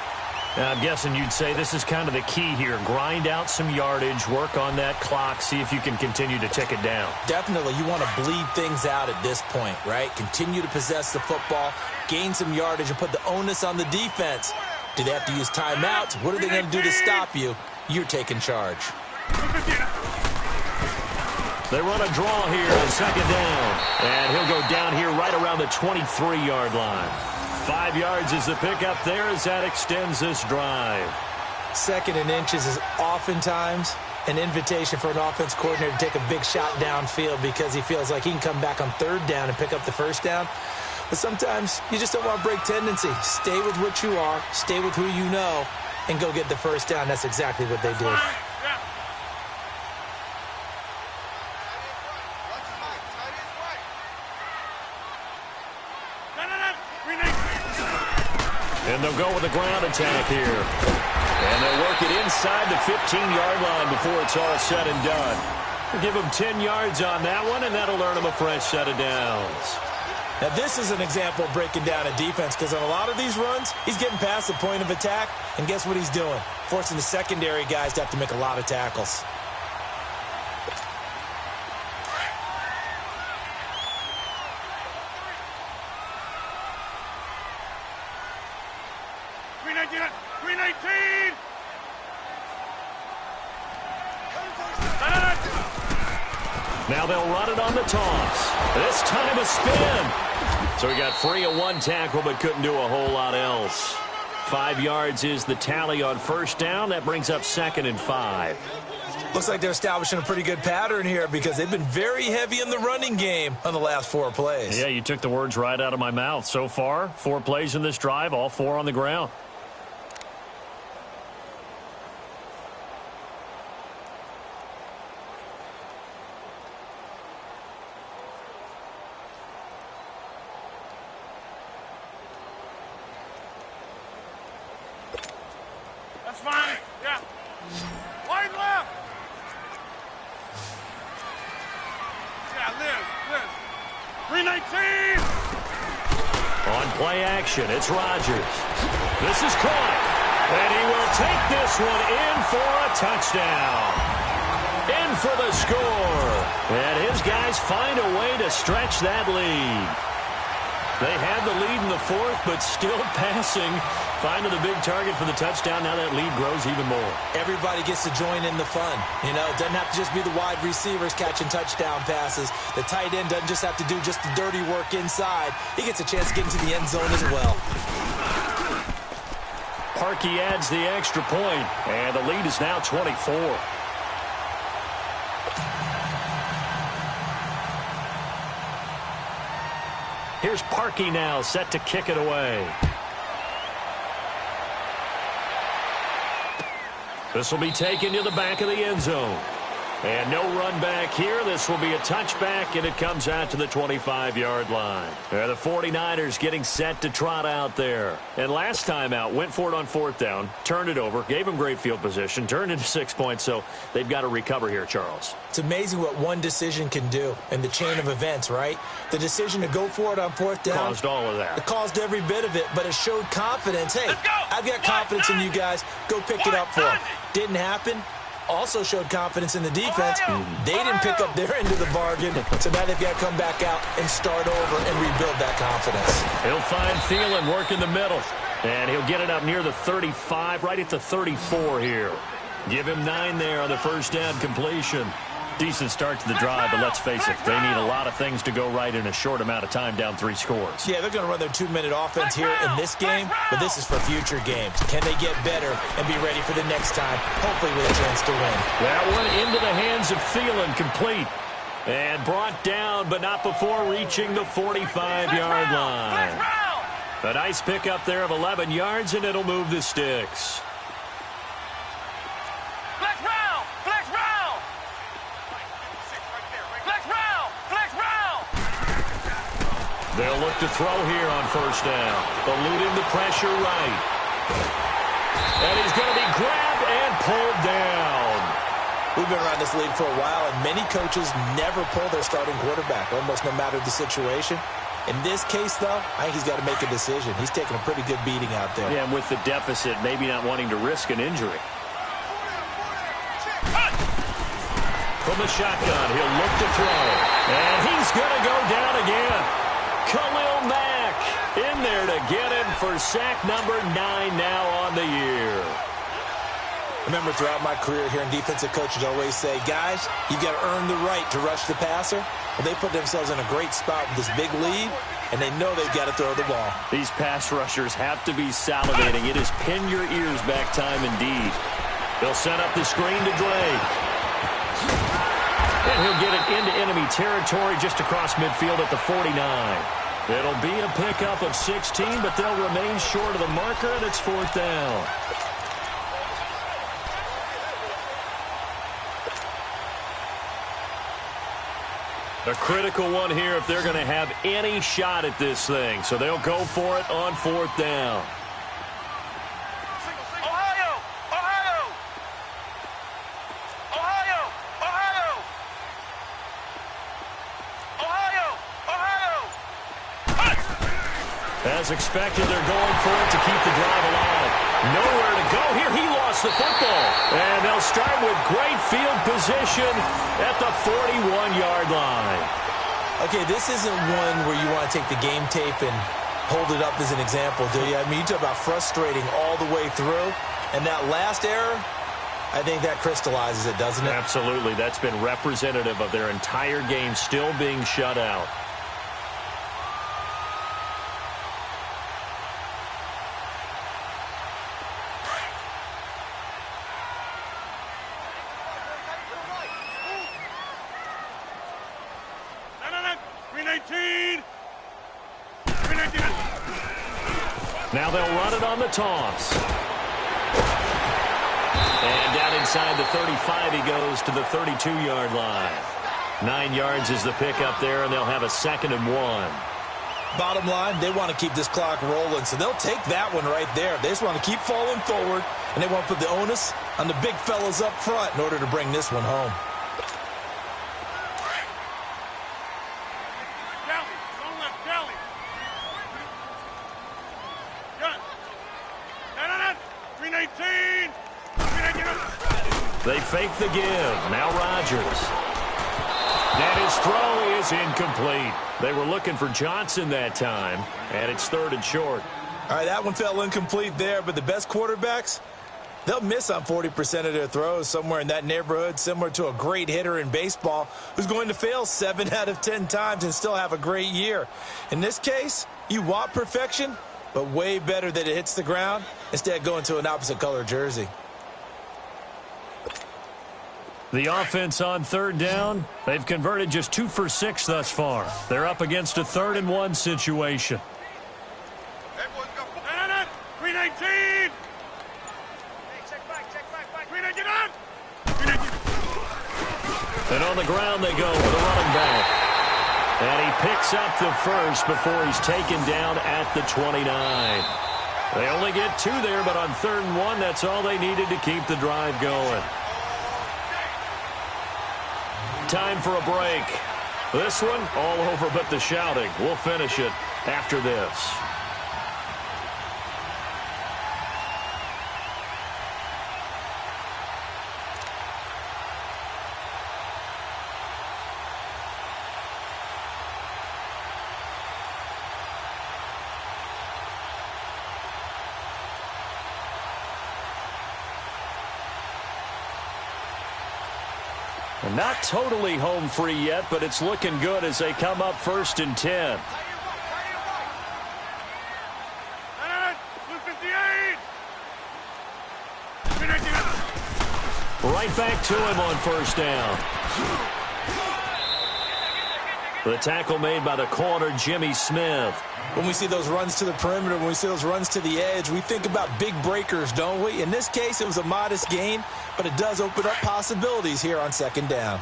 B: Now, I'm guessing you'd say this is kind of the key here. Grind out some yardage, work on that clock, see if you can continue to tick it down.
C: Definitely. You want to bleed things out at this point, right? Continue to possess the football, gain some yardage, and put the onus on the defense. Do they have to use timeouts? What are they going to do to stop you? You're taking charge.
B: They run a draw here on second down. And he'll go down here right around the 23-yard line. 5 yards is the pickup there as that extends this drive.
C: Second and inches is oftentimes an invitation for an offense coordinator to take a big shot downfield because he feels like he can come back on third down and pick up the first down. But sometimes you just don't want to break tendency. Stay with what you are, stay with who you know, and go get the first down. That's exactly what they did.
B: And they'll go with a ground attack here. And they'll work it inside the 15-yard line before it's all said and done. We'll give them 10 yards on that one, and that'll earn them a fresh set of downs.
C: Now, this is an example of breaking down a defense because on a lot of these runs, he's getting past the point of attack, and guess what he's doing? Forcing the secondary guys to have to make a lot of tackles.
B: Now they'll run it on the toss. This time a spin. So he got free of one tackle but couldn't do a whole lot else. 5 yards is the tally on first down. That brings up second and 5.
C: Looks like they're establishing a pretty good pattern here because they've been very heavy in the running game on the last 4 plays.
B: Yeah, you took the words right out of my mouth. So far, 4 plays in this drive, all 4 on the ground.
A: Fine, yeah. Wide left. Yeah, Liz. 319.
B: On play action, it's Rodgers. This is caught. And he will take this one in for a touchdown. In for the score. And his guys find a way to stretch that lead. They had the lead in the 4th, but still passing. Finding the big target for the touchdown. Now that lead grows even more.
C: Everybody gets to join in the fun. You know, it doesn't have to just be the wide receivers catching touchdown passes. The tight end doesn't just have to do just the dirty work inside. He gets a chance to get into the end zone as well.
B: Parkey adds the extra point, and the lead is now 24. Here's Parkey now, set to kick it away. This will be taken to the back of the end zone. And no run back here. This will be a touchback, and it comes out to the 25-yard line. The 49ers getting set to trot out there. And last time out, went for it on 4th down, turned it over, gave them great field position, turned into 6 points, so they've got to recover here, Charles.
C: It's amazing what one decision can do in the chain of events, right? The decision to go for it on 4th down.
B: Caused all of that.
C: It caused every bit of it, but it showed confidence. Hey, I've got confidence in you guys. Go pick it up for them. Didn't happen. Also showed confidence in the defense. They didn't pick up their end of the bargain, so now they've got to come back out and start over and rebuild that confidence.
B: He'll find Thielen, work in the middle, and he'll get it up near the 35, right at the 34 here. Give him 9 there on the first down completion. Decent start to the drive, but let's face it, they need a lot of things to go right in a short amount of time, down 3 scores.
C: Yeah, they're going to run their 2-minute offense here in this game, but this is for future games. Can they get better and be ready for the next time, hopefully with a chance to win?
B: That one into the hands of Thielen, complete. And brought down, but not before reaching the 45-yard line. A nice pickup there of 11 yards, and it'll move the sticks. They'll look to throw here on first down. Eluding the pressure right. And he's going to be grabbed and pulled down.
C: We've been around this league for a while, and many coaches never pull their starting quarterback, almost no matter the situation. In this case, though, I think he's got to make a decision. He's taking a pretty good beating out there.
B: Yeah, and with the deficit, maybe not wanting to risk an injury. From the shotgun, he'll look to throw. And he's going to go down again. Khalil Mack in there to get him for sack number 9 now on the year.
C: Remember, throughout my career here, defensive coaches always say, guys, you've got to earn the right to rush the passer. Well, they put themselves in a great spot with this big lead, and they know they've got to throw the ball.
B: These pass rushers have to be salivating. It is pin your ears back time indeed. They'll set up the screen to Drake. And he'll get it into enemy territory just across midfield at the 49. It'll be a pickup of 16, but they'll remain short of the marker, and it's 4th down. A critical one here if they're going to have any shot at this thing. So they'll go for it on 4th down.
A: Ohio! Ohio! Ohio! Ohio! Ohio! Ohio!
B: As expected, they're going for it to keep the drive alive. Nowhere to go here. He lost the football. And they'll start with great field position at the 41-yard line.
C: Okay, this isn't one where you want to take the game tape and hold it up as an example, do you? I mean, you talk about frustrating all the way through. And that last error, I think that crystallizes it, doesn't it?
B: Absolutely. That's been representative of their entire game still being shut out. Now they'll run it on the toss. And down inside the 35, he goes to the 32-yard line. 9 yards is the pickup there, and they'll have a 2nd and 1.
C: Bottom line, they want to keep this clock rolling, so they'll take that one right there. They just want to keep falling forward, and they want to put the onus on the big fellas up front in order to bring this one home.
B: They fake the give. Now Rodgers. And his throw is incomplete. They were looking for Johnson that time, and it's 3rd and short.
C: All right, that one fell incomplete there, but the best quarterbacks, they'll miss on 40% of their throws, somewhere in that neighborhood, similar to a great hitter in baseball who's going to fail 7 out of 10 times and still have a great year. In this case, you want perfection, but way better that it hits the ground instead of going to an opposite color jersey.
B: The offense on 3rd down, they've converted just 2 for 6 thus far. They're up against a 3rd and 1 situation.
A: 319! Check back. 319!
B: And on the ground they go with a running back. And he picks up the first before he's taken down at the 29. They only get 2 there, but on 3rd and 1, that's all they needed to keep the drive going. Time for a break. This one, all over but the shouting. We'll finish it after this. And not totally home free yet, but it's looking good as they come up 1st and 10. Right back to him on 1st down. The tackle made by the corner, Jimmy Smith.
C: When we see those runs to the perimeter, when we see those runs to the edge, we think about big breakers, don't we? In this case, it was a modest gain, but it does open up possibilities here on 2nd down.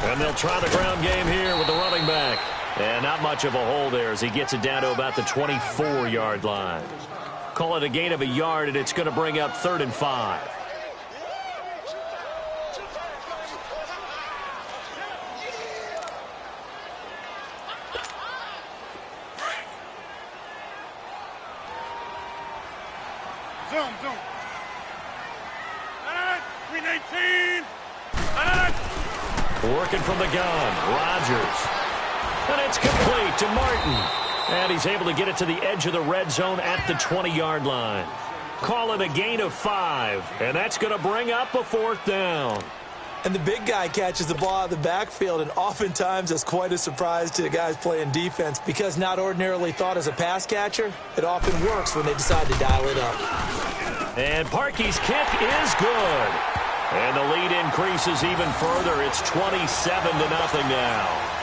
B: And they'll try the ground game here with the running back. And now not much of a hole there as he gets it down to about the 24-yard line. Call it a gain of a yard, and it's going to bring up 3rd and 5.
A: Zoom. Green 18.
B: Working from the gun, Rodgers. And it's complete to Martin. And he's able to get it to the edge of the red zone at the 20-yard line. Call it a gain of 5, and that's going to bring up a 4th down.
C: And the big guy catches the ball out of the backfield, and oftentimes that's quite a surprise to the guys playing defense because not ordinarily thought as a pass catcher, it often works when they decide to dial it up.
B: And Parkey's kick is good. And the lead increases even further. It's 27-0 now.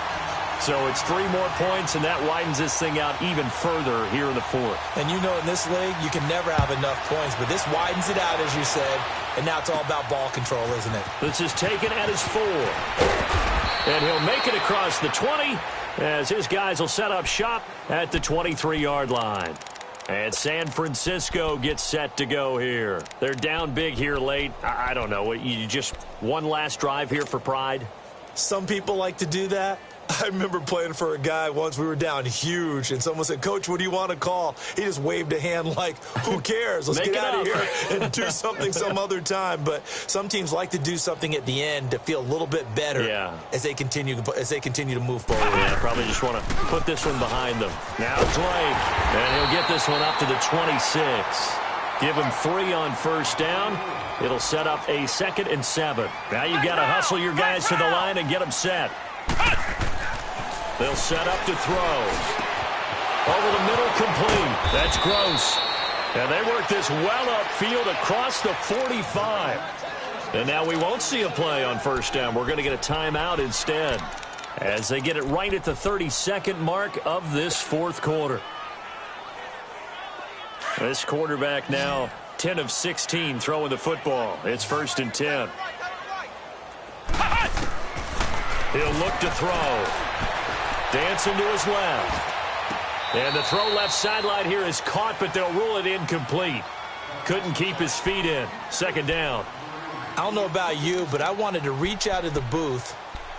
B: So it's 3 more points, and that widens this thing out even further here in the 4th.
C: And you know in this league, you can never have enough points, but this widens it out, as you said, and now it's all about ball control, isn't it?
B: This is taken at his 4. And he'll make it across the 20 as his guys will set up shop at the 23-yard line. And San Francisco gets set to go here. They're down big here late. I don't know. You just one last drive here for pride?
C: Some people like to do that. I remember playing for a guy once. We were down huge, and someone said, "Coach, what do you want to call?" He just waved a hand like, who cares? Let's get out of here and do something some other time. But some teams like to do something at the end to feel a little bit better as they continue to move forward.
B: Yeah, probably just want to put this one behind them. Now Drake, and he'll get this one up to the 26. Give him 3 on 1st down. It'll set up a 2nd and 7. Now you've got to hustle your guys to the line and get them set. They'll set up to throw. Over the middle, complete. That's Gross. And they work this well upfield across the 45. And now we won't see a play on 1st down. We're going to get a timeout instead as they get it right at the 32nd mark of this 4th quarter. This quarterback now 10 of 16 throwing the football. It's 1st and 10. He'll look to throw. Dancing to his left. And the throw left sideline here is caught, but they'll rule it incomplete. Couldn't keep his feet in. 2nd down.
C: I don't know about you, but I wanted to reach out of the booth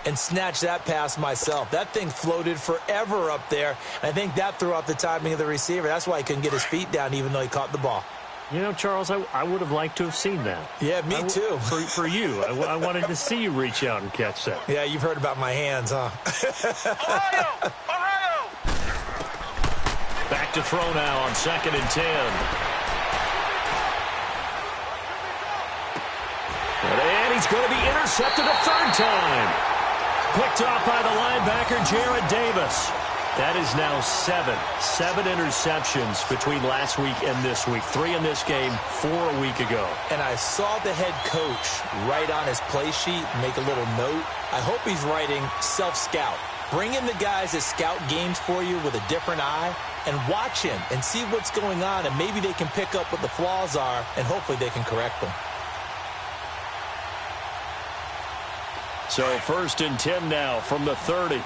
C: and snatch that pass myself. That thing floated forever up there. I think that threw off the timing of the receiver. That's why he couldn't get his feet down even though he caught the ball.
B: You know, Charles, I would have liked to have seen that.
C: Yeah, me too.
B: For you. I wanted to see you reach out and catch that.
C: Yeah, you've heard about my hands, huh?
A: Ohio!
B: Back to throw now on 2nd and 10. And he's going to be intercepted a 3rd time. Picked off by the linebacker, Jared Davis. That is now 7 interceptions between last week and this week. 3 in this game, 4 a week ago. And
C: I saw the head coach write on his play sheet, make a little note. I hope he's writing self-scout. Bring in the guys that scout games for you with a different eye and watch him and see what's going on, and maybe they can pick up what the flaws are, and hopefully they can correct them.
B: So 1st and 10 now from the 30.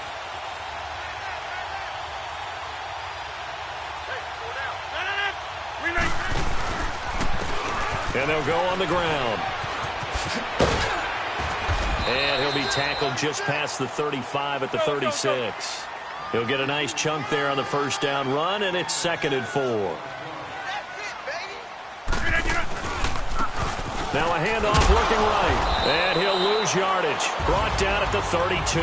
B: And they'll go on the ground. And he'll be tackled just past the 35 at the 36. He'll get a nice chunk there on the 1st down run, and it's 2nd and 4. Now a handoff looking right. And he'll lose yardage. Brought down at the 32.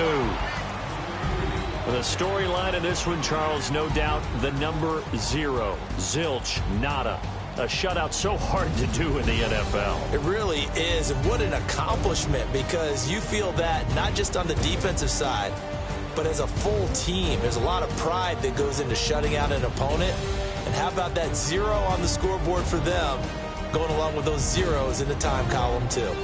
B: The storyline in this one, Charles, no doubt the number 0. Zilch, nada. A shutout so hard to do in the NFL.
C: It really is, and what an accomplishment, because you feel that not just on the defensive side, but as a full team. There's a lot of pride that goes into shutting out an opponent. And how about that 0 on the scoreboard for them, going along with those zeros in the time column too.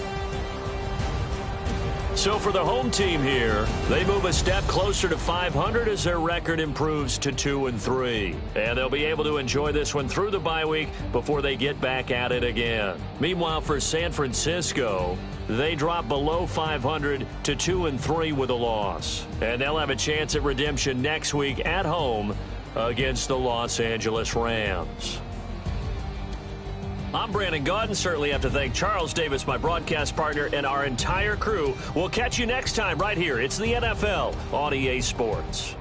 B: So for the home team here, they move a step closer to 500 as their record improves to 2-3. And they'll be able to enjoy this one through the bye week before they get back at it again. Meanwhile, for San Francisco, they drop below 500 to 2-3 with a loss. And they'll have a chance at redemption next week at home against the Los Angeles Rams. I'm Brandon Gaudin. Certainly have to thank Charles Davis, my broadcast partner, and our entire crew. We'll catch you next time right here. It's the NFL on EA Sports.